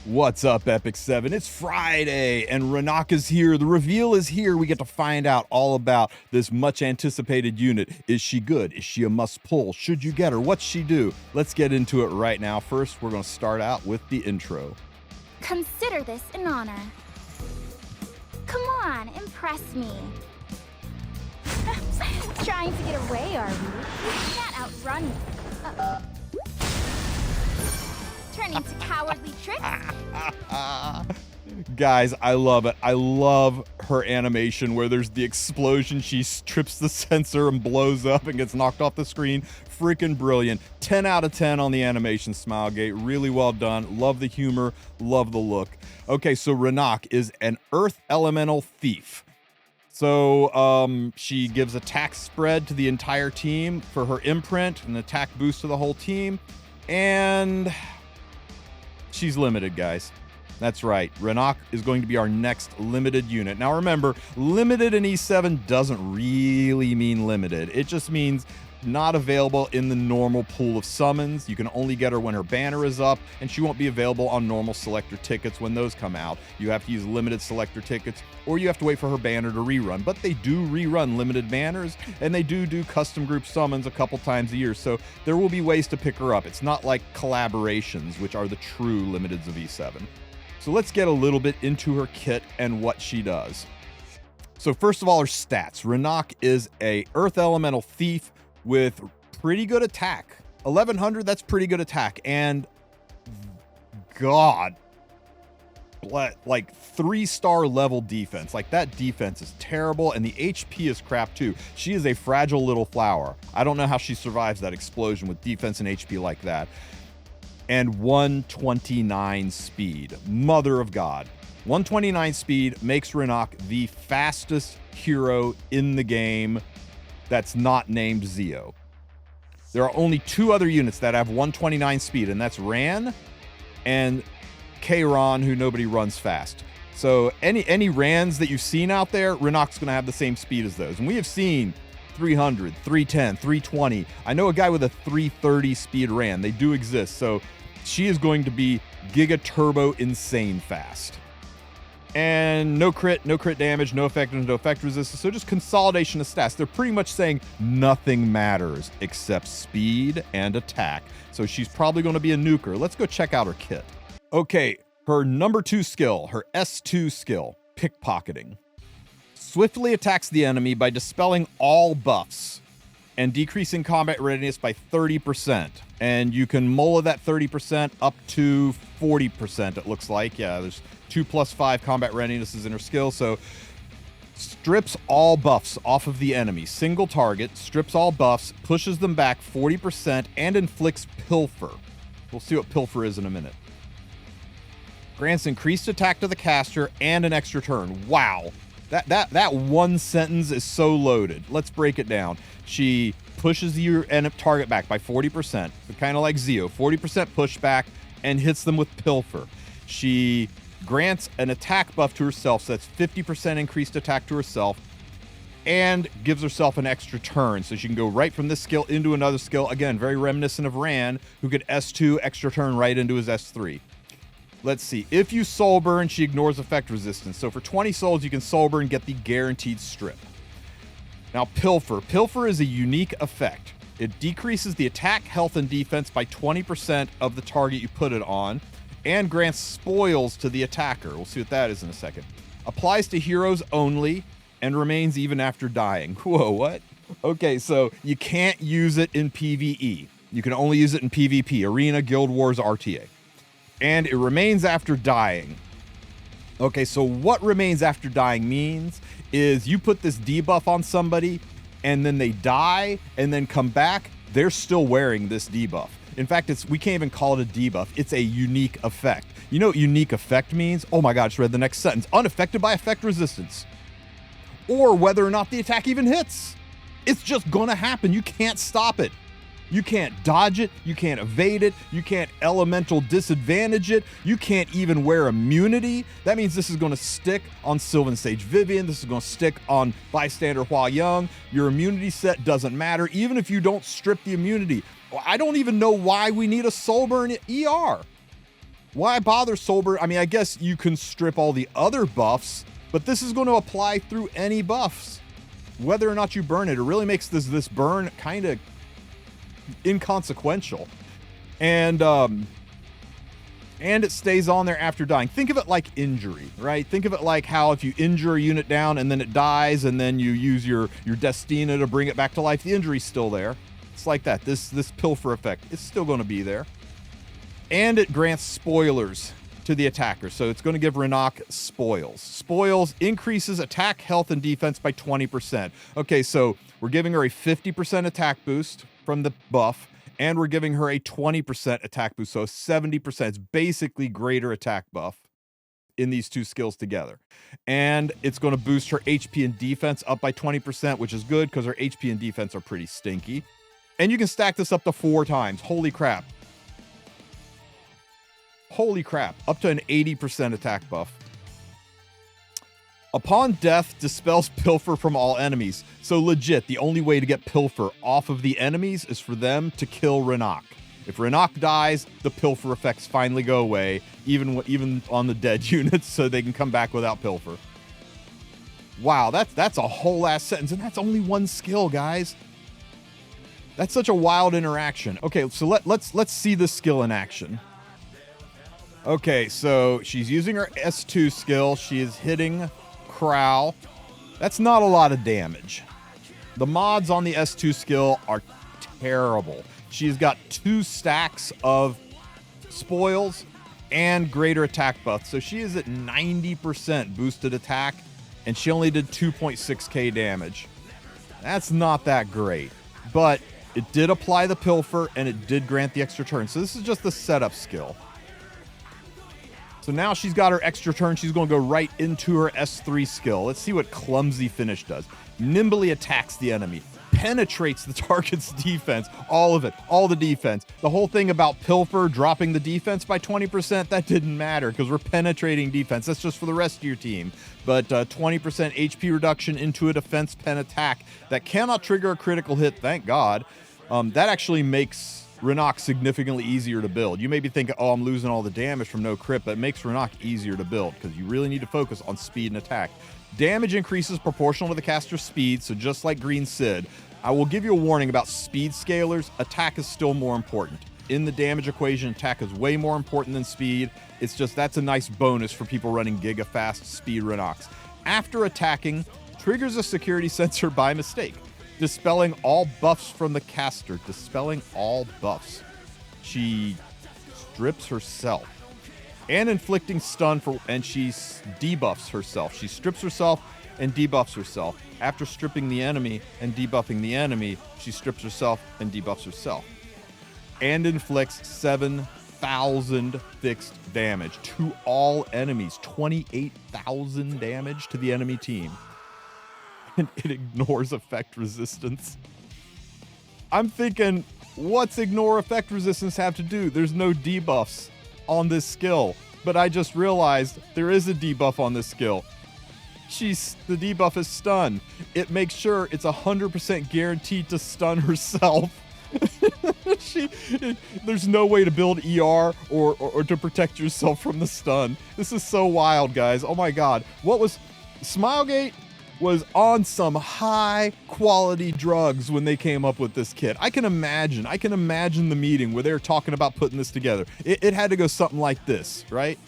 What's up, Epic 7? It's Friday, and Ranaka's here. The reveal is here. We get to find out all about this much-anticipated unit. Is she good? Is she a must-pull? Should you get her? What's she do? Let's get into it right now. First, we're going to start out with the intro. Consider this an honor. Come on, impress me. Trying to get away, are we? You can't outrun me. Uh-oh. Turning to cowardly tricks? Guys, I love it. I love her animation where there's the explosion. She trips the sensor and blows up and gets knocked off the screen. Freaking brilliant. 10 out of 10 on the animation, Smilegate. Really well done. Love the humor. Love the look. Okay, so Rinak is an Earth Elemental Thief. So she gives attack spread to the entire team for her imprint, an attack boost to the whole team, and she's limited, guys. That's right. Rinak is going to be our next limited unit. Now remember, limited in E7 doesn't really mean limited. It just means not available in the normal pool of summons. You can only get her when her banner is up, and she won't be available on normal selector tickets when those come out. You have to use limited selector tickets, or you have to wait for her banner to rerun. But they do rerun limited banners, and they do custom group summons a couple times a year, so there will be ways to pick her up. It's not like collaborations, which are the true limiteds of E7. So let's get a little bit into her kit and what she does. So first of all, her stats. Rinak is a Earth Elemental Thief with pretty good attack. 1100, that's pretty good attack. And God, like 3-star level defense. Like that defense is terrible, and the HP is crap too. She is a fragile little flower. I don't know how she survives that explosion with defense and HP like that. And 129 speed. Mother of God. 129 speed makes Rinak the fastest hero in the game that's not named Zio. There are only 2 other units that have 129 speed, and that's Ran and K-Ron, who nobody runs fast. So any Rans that you've seen out there, Rinak's going to have the same speed as those. And we have seen 300, 310, 320. I know a guy with a 330 speed Ran. They do exist. So she is going to be Giga Turbo insane fast. And no crit damage, no effectiveness, no effect resistance. So just consolidation of stats. They're pretty much saying nothing matters except speed and attack. So she's probably going to be a nuker. Let's go check out her kit. Okay, her number 2 skill, her S2 skill, pickpocketing. Swiftly attacks the enemy by dispelling all buffs and decreasing combat readiness by 30%. And you can mola that 30% up to 40%, it looks like. Yeah, there's 2+5 combat readiness is in her skill, so strips all buffs off of the enemy. Single target, strips all buffs, pushes them back 40%, and inflicts Pilfer. We'll see what Pilfer is in a minute. Grants increased attack to the caster and an extra turn. Wow. That one sentence is so loaded. Let's break it down. She pushes your target back by 40%, kind of like Zio, 40% pushback, and hits them with Pilfer. She grants an attack buff to herself, so that's 50% increased attack to herself, and gives herself an extra turn, so she can go right from this skill into another skill. Again, very reminiscent of Ran, who could S2 extra turn right into his S3. Let's see. If you soul burn, she ignores effect resistance. So for 20 souls, you can soul burn and get the guaranteed strip. Now, Pilfer. Pilfer is a unique effect. It decreases the attack, health, and defense by 20% of the target you put it on, and grants spoils to the attacker. We'll see what that is in a second. Applies to heroes only, and remains even after dying. Whoa, what? Okay, so you can't use it in PvE. You can only use it in PvP, Arena, Guild Wars, RTA. And it remains after dying. Okay, so what remains after dying means is you put this debuff on somebody, and then they die, and then come back, they're still wearing this debuff. In fact, we can't even call it a debuff. It's a unique effect. You know what unique effect means? Oh my God, I just read the next sentence. Unaffected by effect resistance. Or whether or not the attack even hits. It's just gonna happen. You can't stop it. You can't dodge it, you can't evade it, you can't elemental disadvantage it, you can't even wear immunity. That means this is going to stick on Sylvan Sage Vivian, this is going to stick on Bystander Hua Young. Your immunity set doesn't matter, even if you don't strip the immunity. I don't even know why we need a Soul Burn ER. Why bother Solberg? I mean, I guess you can strip all the other buffs, but this is going to apply through any buffs. Whether or not you burn it, it really makes this burn kind of inconsequential. And it stays on there after dying. Think of it like injury, right? Think of it like how if you injure a unit down and then it dies and then you use your Destina to bring it back to life, the injury's still there. It's like that. This pilfer effect is still going to be there. And it grants spoilers to the attacker. So it's going to give Rinak spoils. Spoils increases attack, health, and defense by 20%. Okay, so we're giving her a 50% attack boost from the buff, and we're giving her a 20% attack boost. So 70%. It's basically greater attack buff in these two skills together. And it's going to boost her HP and defense up by 20%, which is good because her HP and defense are pretty stinky. And you can stack this up to 4 times. Holy crap. Holy crap, up to an 80% attack buff. Upon death, dispels pilfer from all enemies. So legit, the only way to get pilfer off of the enemies is for them to kill Rinak. If Rinak dies, the pilfer effects finally go away, even on the dead units, so they can come back without pilfer. Wow, that's a whole ass sentence, and that's only one skill, guys. That's such a wild interaction. Okay, so let's see this skill in action. Okay, so she's using her S2 skill. She is hitting Crow. That's not a lot of damage. The mods on the S2 skill are terrible. She's got 2 stacks of spoils and greater attack buff. So she is at 90% boosted attack, and she only did 2.6k damage. That's not that great, but it did apply the pilfer, and it did grant the extra turn. So this is just the setup skill. So now she's got her extra turn. She's going to go right into her S3 skill. Let's see what Clumsy Finish does. Nimbly attacks the enemy. Penetrates the target's defense. All of it. All the defense. The whole thing about Pilfer dropping the defense by 20%, that didn't matter because we're penetrating defense. That's just for the rest of your team. But 20% HP reduction into a defense pen attack that cannot trigger a critical hit, thank God. That actually makes Rinak significantly easier to build. You may be thinking, oh, I'm losing all the damage from no crit, but it makes Rinak easier to build because you really need to focus on speed and attack. Damage increases proportional to the caster's speed, so just like Green Sid, I will give you a warning about speed scalers. Attack is still more important. In the damage equation, attack is way more important than speed. It's just that's a nice bonus for people running giga-fast speed Rinaks. After attacking, triggers a security sensor by mistake. Dispelling all buffs from the caster. Dispelling all buffs. She strips herself. And inflicting stun and she debuffs herself. She strips herself and debuffs herself. After stripping the enemy and debuffing the enemy, she strips herself and debuffs herself. And inflicts 7,000 fixed damage to all enemies. 28,000 damage to the enemy team. And it ignores effect resistance. I'm thinking, what's ignore effect resistance have to do? There's no debuffs on this skill. But I just realized there is a debuff on this skill. The debuff is stun. It makes sure it's 100% guaranteed to stun herself. There's no way to build ER or to protect yourself from the stun. This is so wild, guys. Oh my God. Smilegate was on some high quality drugs when they came up with this kit. I can imagine the meeting where they're talking about putting this together. It had to go something like this, right?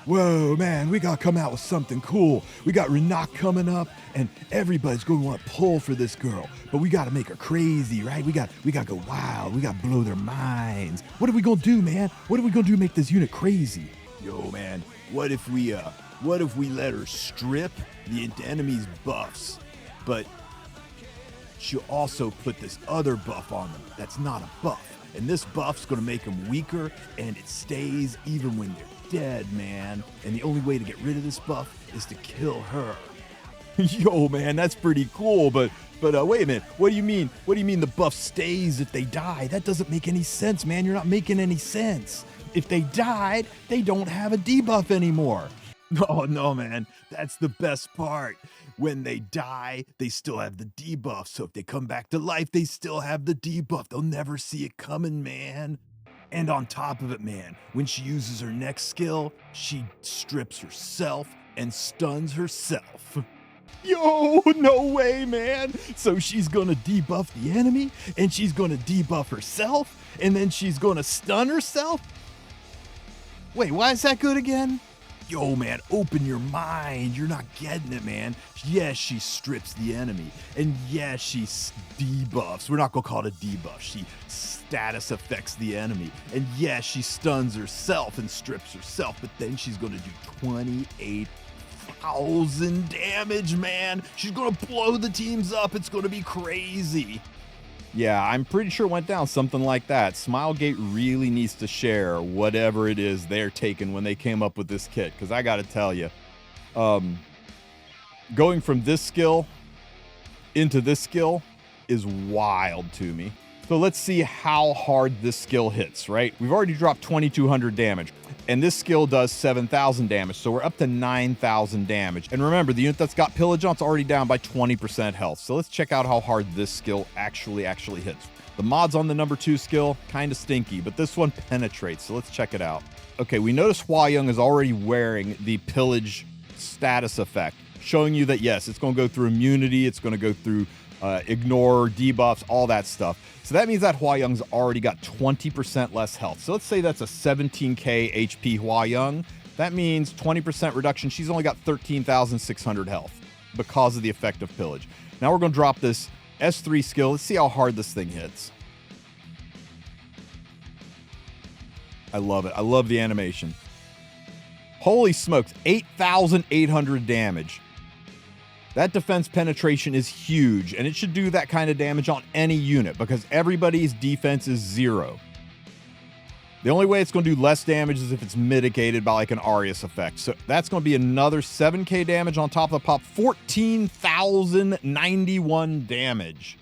Whoa, man, we gotta come out with something cool. We got Rinak coming up, and everybody's gonna want to pull for this girl. But we gotta make her crazy, right? We gotta go wild. We gotta blow their minds. What are we gonna do, man? What are we gonna do to make this unit crazy? Yo, man, what if we let her strip the enemy's buffs, but she'll also put this other buff on them that's not a buff. And this buff's gonna make them weaker, and it stays even when they're dead, man. And the only way to get rid of this buff is to kill her. Yo, man, that's pretty cool, but wait a minute. What do you mean? What do you mean the buff stays if they die? That doesn't make any sense, man. You're not making any sense. If they died, they don't have a debuff anymore. Oh, no, man. That's the best part. When they die, they still have the debuff. So if they come back to life, they still have the debuff. They'll never see it coming, man. And on top of it, man, when she uses her next skill, she strips herself and stuns herself. Yo, no way, man. So she's gonna debuff the enemy, and she's gonna debuff herself, and then she's gonna stun herself? Wait, why is that good again? Yo, man, open your mind. You're not getting it, man. Yes, she strips the enemy. And yes, she debuffs. We're not going to call it a debuff. She status affects the enemy. And yes, she stuns herself and strips herself. But then she's going to do 28,000 damage, man. She's going to blow the teams up. It's going to be crazy. Yeah, I'm pretty sure it went down something like that. Smilegate really needs to share whatever it is they're taking when they came up with this kit, because I got to tell you, going from this skill into this skill is wild to me. So let's see how hard this skill hits, right? We've already dropped 2,200 damage, and this skill does 7,000 damage, so we're up to 9,000 damage. And remember, the unit that's got Pillage on is already down by 20% health. So let's check out how hard this skill actually hits. The mods on the number 2 skill, kind of stinky, but this one penetrates, so let's check it out. Okay, we notice Hua Young is already wearing the Pillage status effect, showing you that, yes, it's going to go through immunity, it's going to go through ignore, debuffs, all that stuff. So that means that Hua Young's already got 20% less health. So let's say that's a 17k HP Hua Young. That means 20% reduction. She's only got 13,600 health because of the effect of Pillage. Now we're going to drop this S3 skill. Let's see how hard this thing hits. I love it. I love the animation. Holy smokes, 8,800 damage. That defense penetration is huge, and it should do that kind of damage on any unit because everybody's defense is 0. The only way it's going to do less damage is if it's mitigated by like an Arius effect. So that's going to be another 7k damage on top of the pop, 14,091 damage.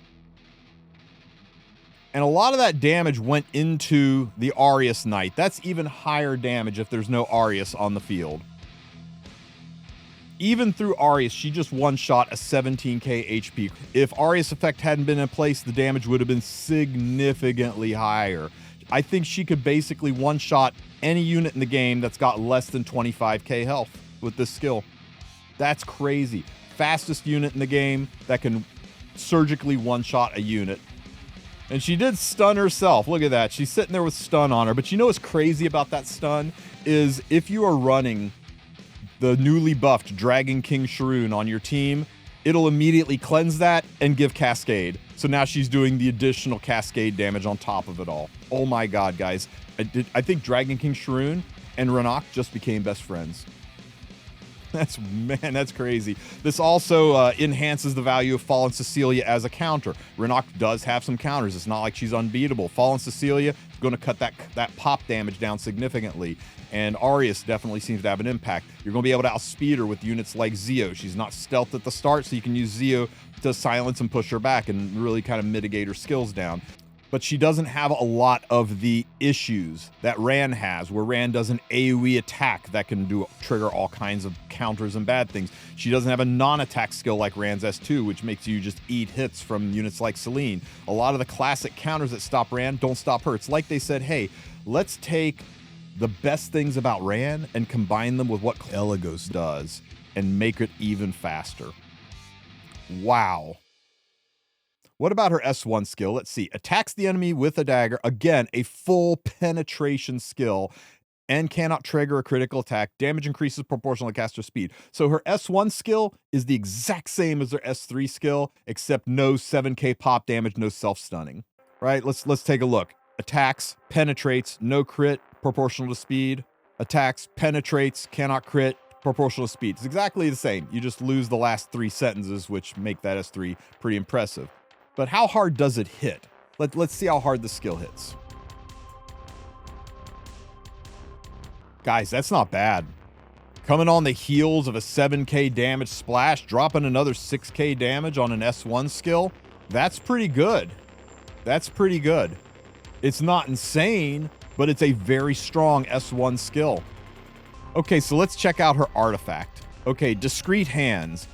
And a lot of that damage went into the Arius Knight. That's even higher damage if there's no Arius on the field. Even through Arius, she just one-shot a 17k HP. If Arius effect hadn't been in place, the damage would have been significantly higher. I think she could basically one-shot any unit in the game that's got less than 25k health with this skill. That's crazy. Fastest unit in the game that can surgically one-shot a unit. And she did stun herself. Look at that. She's sitting there with stun on her. But you know what's crazy about that stun is if you are running the newly buffed Dragon King Sharoon on your team, it'll immediately cleanse that and give Cascade. So now she's doing the additional Cascade damage on top of it all. Oh my god, guys. I think Dragon King Sharoon and Rinak just became best friends. That's crazy. This also enhances the value of Fallen Cecilia as a counter. Rinak does have some counters. It's not like she's unbeatable. Fallen Cecilia is going to cut that pop damage down significantly. And Arius definitely seems to have an impact. You're going to be able to outspeed her with units like Zio. She's not stealth at the start, so you can use Zio to silence and push her back and really kind of mitigate her skills down. But she doesn't have a lot of the issues that Ran has, where Ran does an AoE attack that can trigger all kinds of counters and bad things. She doesn't have a non-attack skill like Ran's S2, which makes you just eat hits from units like Celine. A lot of the classic counters that stop Ran don't stop her. It's like they said, hey, let's take the best things about Ran and combine them with what Elagos does and make it even faster. Wow. What about her S1 skill? Let's see. Attacks the enemy with a dagger. Again, a full penetration skill and cannot trigger a critical attack. Damage increases proportional to caster speed. So her S1 skill is the exact same as her S3 skill, except no 7k pop damage, no self-stunning. Right? Let's take a look. Attacks, penetrates, no crit, proportional to speed. Attacks, penetrates, cannot crit, proportional to speed. It's exactly the same. You just lose the last 3 sentences, which make that S3 pretty impressive. But how hard does it hit? Let's see how hard the skill hits. Guys, that's not bad. Coming on the heels of a 7k damage splash, dropping another 6k damage on an S1 skill, that's pretty good. That's pretty good. It's not insane, but it's a very strong S1 skill. Okay, so let's check out her artifact. Okay, Discreet Hands.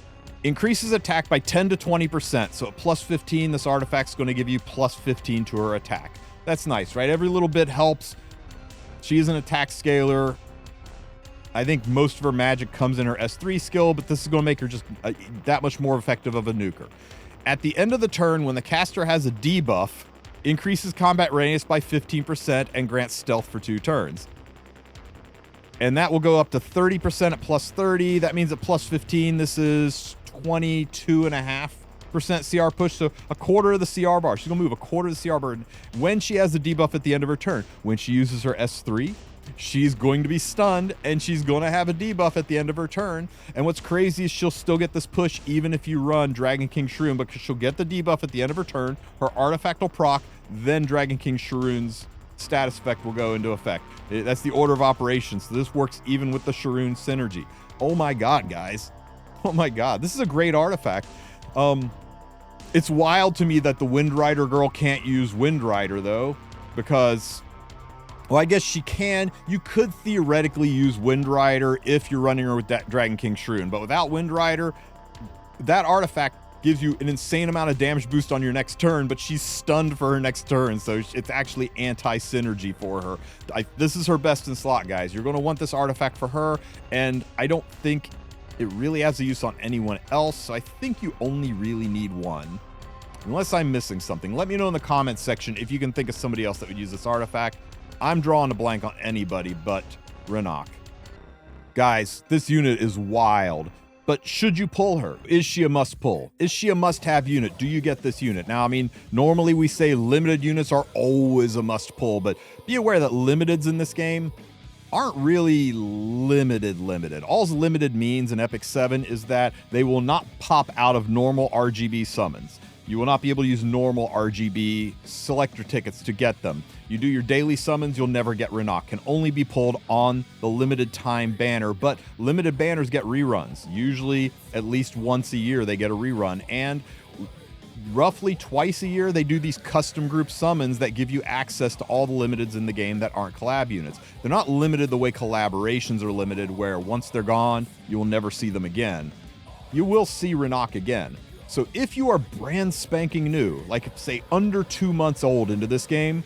Increases attack by 10 to 20%. So at plus 15, this artifact's going to give you plus 15 to her attack. That's nice, right? Every little bit helps. She is an attack scaler. I think most of her magic comes in her S3 skill, but this is going to make her just that much more effective of a nuker. At the end of the turn, when the caster has a debuff, increases combat readiness by 15% and grants stealth for 2 turns. And that will go up to 30% at plus 30. That means at plus 15, this is 22.5% CR push. So a quarter of the CR bar. She's going to move a quarter of the CR bar when she has the debuff at the end of her turn. When she uses her S3, she's going to be stunned, and she's going to have a debuff at the end of her turn. And what's crazy is she'll still get this push even if you run Dragon King Shroon, because she'll get the debuff at the end of her turn. Her artifact will proc, then Dragon King Shroon's status effect will go into effect. That's the order of operations. So this works even with the Shroon synergy. Oh my god, guys. Oh my god. This is a great artifact. It's wild to me that the Wind Rider girl can't use Wind Rider, though, because, well, I guess she can. You could theoretically use Wind Rider if you're running her with that Dragon King Shroon, but without Wind Rider, that artifact gives you an insane amount of damage boost on your next turn, but she's stunned for her next turn, so it's actually anti-synergy for her. This is her best in slot, guys. You're going to want this artifact for her, and I don't think it really has a use on anyone else, so I think you only really need one. Unless I'm missing something. Let me know in the comments section if you can think of somebody else that would use this artifact. I'm drawing a blank on anybody but Rinak. Guys, this unit is wild. But should you pull her? Is she a must pull? Is she a must-have unit? Do you get this unit? Now, I mean, normally we say limited units are always a must pull, but be aware that limiteds in this game aren't really limited. All limited means in Epic 7 is that they will not pop out of normal RGB summons. You will not be able to use normal RGB selector tickets to get them. You do your daily summons, you'll never get Rinak. Can only be pulled on the limited time banner, but limited banners get reruns. Usually at least once a year they get a rerun, and roughly twice a year they do these custom group summons that give you access to all the limiteds in the game that aren't collab units. They're not limited the way collaborations are limited, where once they're gone, you will never see them again. You will see Rinak again. So if you are brand spanking new, like say under 2 months old into this game,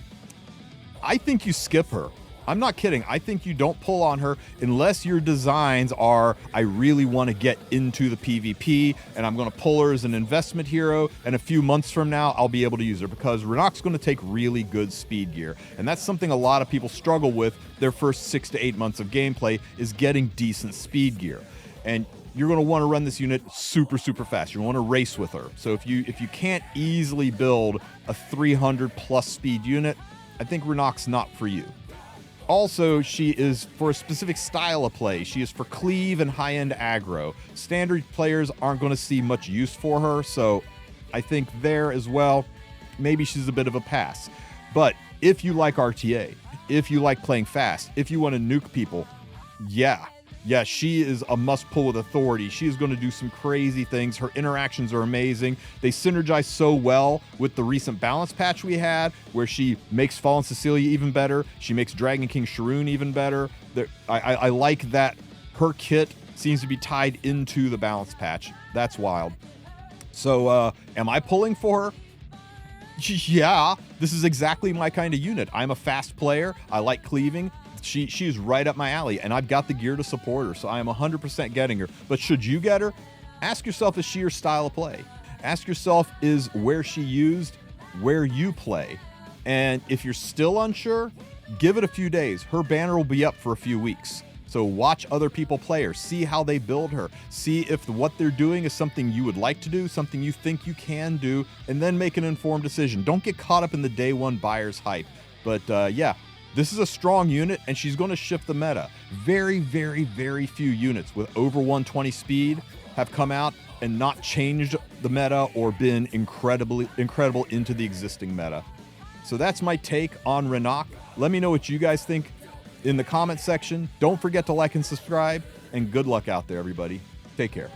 I think you skip her. I'm not kidding. I think you don't pull on her unless your designs are, I really want to get into the PvP and I'm going to pull her as an investment hero, and a few months from now I'll be able to use her, because Ranak's going to take really good speed gear. And that's something a lot of people struggle with their first 6 to 8 months of gameplay, is getting decent speed gear. And you're going to want to run this unit super fast. You want to race with her. So if you can't easily build a 300 plus speed unit, I think Ranak's not for you. Also, she is for a specific style of play. She is for cleave and high-end aggro. Standard players aren't going to see much use for her, so I think there as well, maybe she's a bit of a pass. But if you like RTA, if you like playing fast, if you want to nuke people, yeah, she is a must-pull with authority. She is going to do some crazy things. Her interactions are amazing. They synergize so well with the recent balance patch we had, where she makes Fallen Cecilia even better. She makes Dragon King Shroon even better. I like that her kit seems to be tied into the balance patch. That's wild. So, am I pulling for her? Yeah, this is exactly my kind of unit. I'm a fast player. I like cleaving. She is right up my alley, and I've got the gear to support her, so I am 100% getting her. But should you get her, ask yourself, is she your style of play? Ask yourself, is where she used where you play? And if you're still unsure, give it a few days. Her banner will be up for a few weeks. So watch other people play her, see how they build her, see if what they're doing is something you would like to do, something you think you can do, and then make an informed decision. Don't get caught up in the day one buyer's hype. But yeah, this is a strong unit, and she's going to shift the meta. Very few units with over 120 speed have come out and not changed the meta or been incredible into the existing meta. So that's my take on Rinak. Let me know what you guys think in the comment section. Don't forget to like and subscribe, and good luck out there, everybody. Take care.